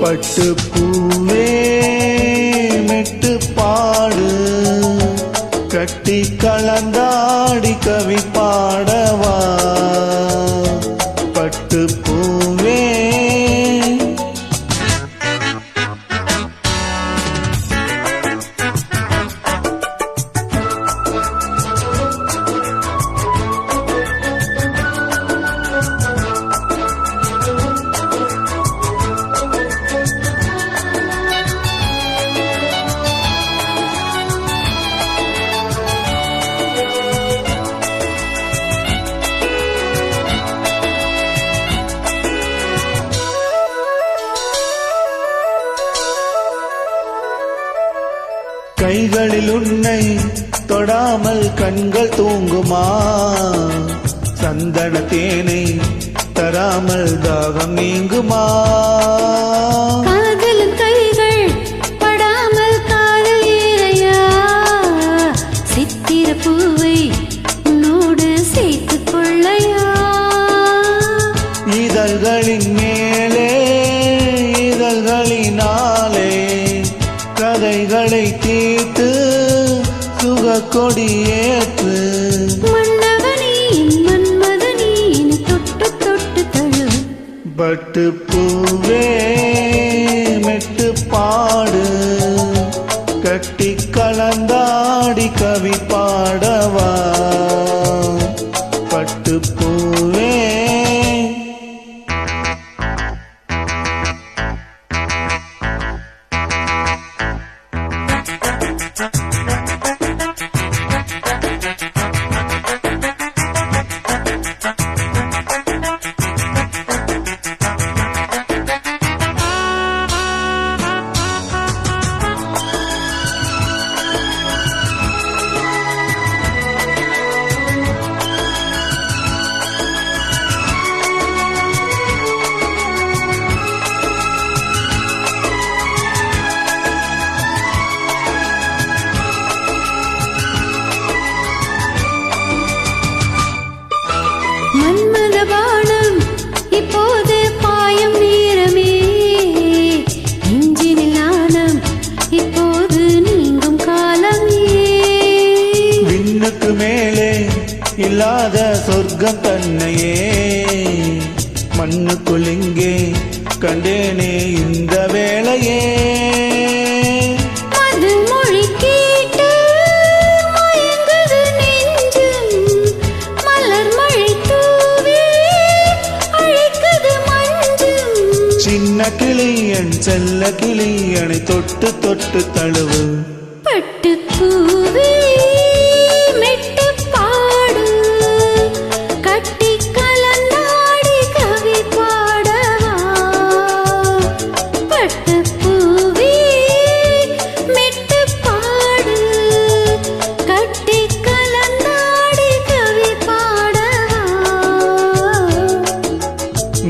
பட்டு பூவே மெட்டு பாடு கட்டி கலந்தாடி கவி பாடவா பட்டு பூவே கைகளில் உன்னை தொடாமல் கண்கள் தூங்குமா சந்தன தேனை தராமல் தாகம் நீங்குமா காதலும் கைகள் படாமல் காதல் ஏறையா சித்திர பூவை உன்னோடு சேர்த்துக் கொள்ளையா இதழ்களின் மேலே இதழ்களினாலே கதைகளை தீர்த்து சுக கொடியேற்று மன்னவனின் மன்மதனின் தொட்டு தொட்டு தழு பட்டு பூவே மெட்டு பாடு கட்டி கலந்தாடி கவி பாடவா பட்டு பூவே மன்மத பானம் இப்போது பாயும் நேரமே நெஞ்சினில் நாணம் இப்போது நீங்கும் காலமே விண்ணுக்கு மேலே இல்லாத சொர்க்கம் தன்னையே மண்ணுக்குள் இங்கே கண்டேனே இந்த வேளையே சின்ன கிளியன் செல்ல கிளியனை தொட்டு தொட்டு தழுவு பட்டு பூவே மெட்டு பாடு கட்டி கலந்தாடி கவி பாடவா பட்டு பூவே மெட்டு பாடு கட்டி கலந்தாடி கவி பாடவா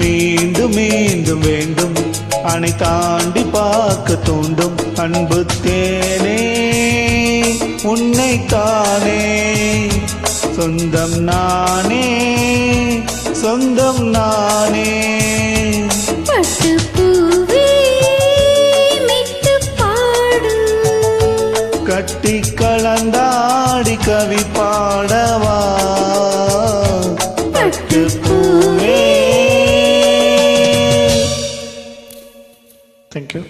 மீண்டும் மீண்டும் வேண்டும் அணை தாண்டி பார்க்க தூண்டும் அன்பு தேனே உன்னைத்தானே சொந்தம் நானே சொந்தம் நானே பட்டு பூவே மெட்டு பாடு கட்டி கலந்தாடி கவி பாடவா பட்டு பூவே தேங்க்யூ.